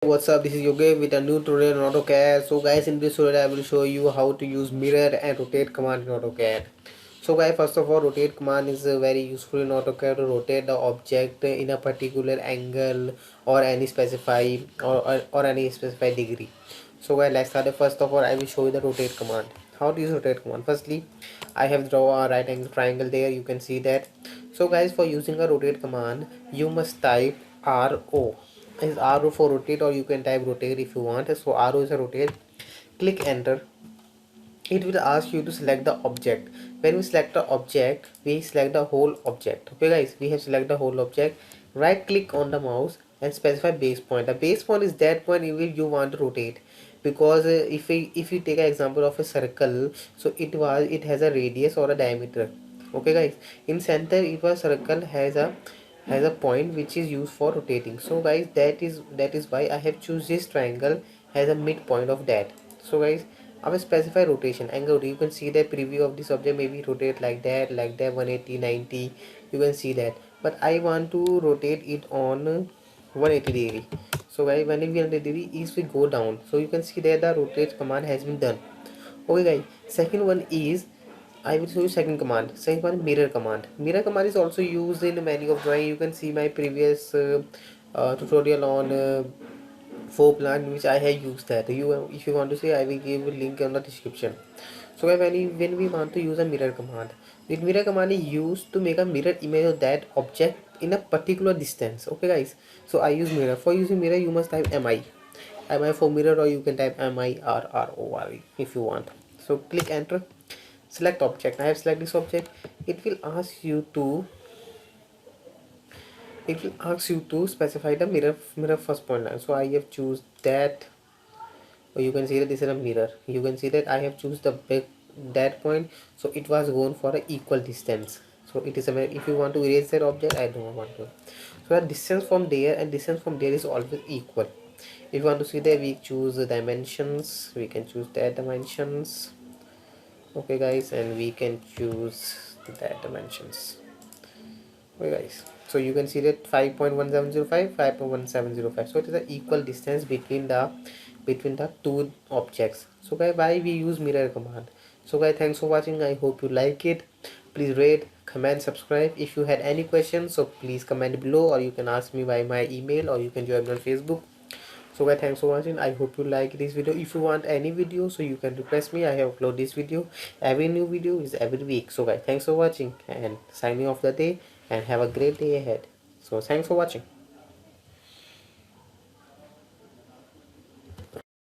What's up, this is Yogesh with a new tutorial on AutoCAD. So guys, in this tutorial I will show you how to use mirror and rotate command in AutoCAD. So guys, first of all, rotate command is very useful in AutoCAD to rotate the object in a particular angle or any specified degree. So guys, let's start. First of all, I will show you the rotate command. How to use rotate command. Firstly, I have drawn a right angle triangle there, you can see that. So guys, for using a rotate command, you must type RO. Is RO for rotate, or you can type rotate if you want. So RO is a rotate. Click enter. It will ask you to select the object. When we select the object, we select the whole object. Okay guys, we have selected the whole object. Right click on the mouse and specify base point. The base point is that point in which you want to rotate, because if you take an example of a circle, so it has a radius or a diameter. Okay guys, in center if a circle has a point which is used for rotating. So guys, that is why I have choose this triangle as a midpoint of that. So guys, I will specify rotation angle. You can see the preview of this object, maybe rotate like that 180 90, you can see that, but I want to rotate it on 180 degree. So guys, when we 180 degree is we go down, so you can see that the rotate command has been done. Okay guys, second one is I will show you second command. Second one, mirror command. Mirror command is also used in many of drawing. You can see my previous tutorial on floor plan which I have used that. If you want to see, I will give a link on the description. So when we want to use a mirror command, the mirror command is used to make a mirror image of that object in a particular distance. Okay guys, so I use mirror. For using mirror, you must type mi for mirror, or you can type mirror if you want. So click enter. Select object. I have selected this object. It will ask you to specify the mirror first point line. So I have choose that, or you can see that this is a mirror. You can see that I have choose the big that point, so it was going for a equal distance. So it is a if you want to erase that object, I don't want to. So the distance from there and distance from there is always equal. If you want to see that, we choose the dimensions. We can choose that dimensions. Okay guys, and we can choose that dimensions. Okay guys, so you can see that 5.1705 5.1705, so it is an equal distance between the two objects. So guys, why we use mirror command? So guys, thanks for watching. I hope you like it. Please rate, comment, subscribe. If you had any questions, so please comment below, or you can ask me by my email, or you can join me on Facebook. So guys, thanks for watching. I hope you like this video. If you want any video, so you can request me. I have upload this video. Every new video is every week. So guys, thanks for watching and signing off the day, and have a great day ahead. So thanks for watching.